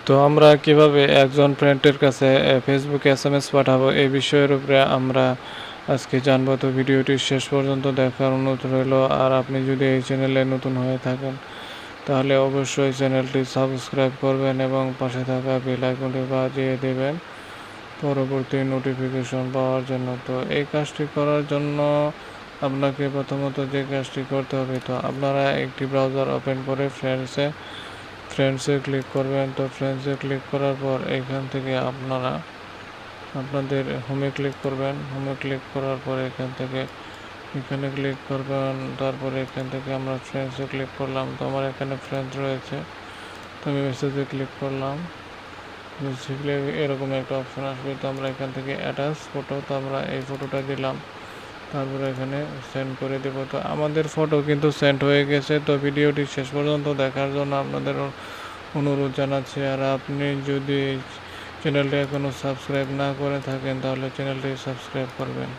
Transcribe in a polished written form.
তো আমরা কিভাবে একজন ফ্রেন্ডের কাছে ফেসবুকে এসএমএস পাঠাবো এই বিষয়ের উপরে আমরা আজকে জানবো। তো ভিডিওটি শেষ পর্যন্ত দেখার অনুরোধ রইল। আর আপনি যদি এই চ্যানেলে নতুন হয়ে থাকেন তাহলে অবশ্যই চ্যানেলটি সাবস্ক্রাইব করবেন এবং পাশে থাকা বেল আইকনটি বাজিয়ে দেবেন পরবর্তী নোটিফিকেশন পাওয়ার জন্য। তো এই কাজটি করার জন্য আপনাকে প্রথমত যে কাজটি করতে হবে, তো আপনারা একটি ব্রাউজার ওপেন করে ফ্রেন্ডসে ক্লিক করবেন। তো ফ্রেন্ডসে ক্লিক করার পর এখান থেকে আপনারা আপনাদের হোমে ক্লিক করবেন। হোমে ক্লিক করার পর এখান থেকে এখানে ক্লিক করবেন। তারপরে এখান থেকে আমরা ফ্রেন্ডসে ক্লিক করলাম। তো আমার এখানে ফ্রেন্ডস রয়েছে, তো আমি মেসেজে ক্লিক করলাম। বেসিক্যালি এরকম একটা অপশন আসবে। তো আমরা এখান থেকে অ্যাটাচ ফটো, তো আমরা এই ফটোটা দিলাম। তারপরে এখানে সেন্ড করে দেবো। তো আমাদের ফটো কিন্তু সেন্ড হয়ে গেছে। তো ভিডিওটি শেষ পর্যন্ত দেখার জন্য আপনাদের অনুরোধ জানাচ্ছি। আর আপনি যদি চ্যানেলটি এখনও সাবস্ক্রাইব না করে থাকেন তাহলে চ্যানেলটি সাবস্ক্রাইব করবেন।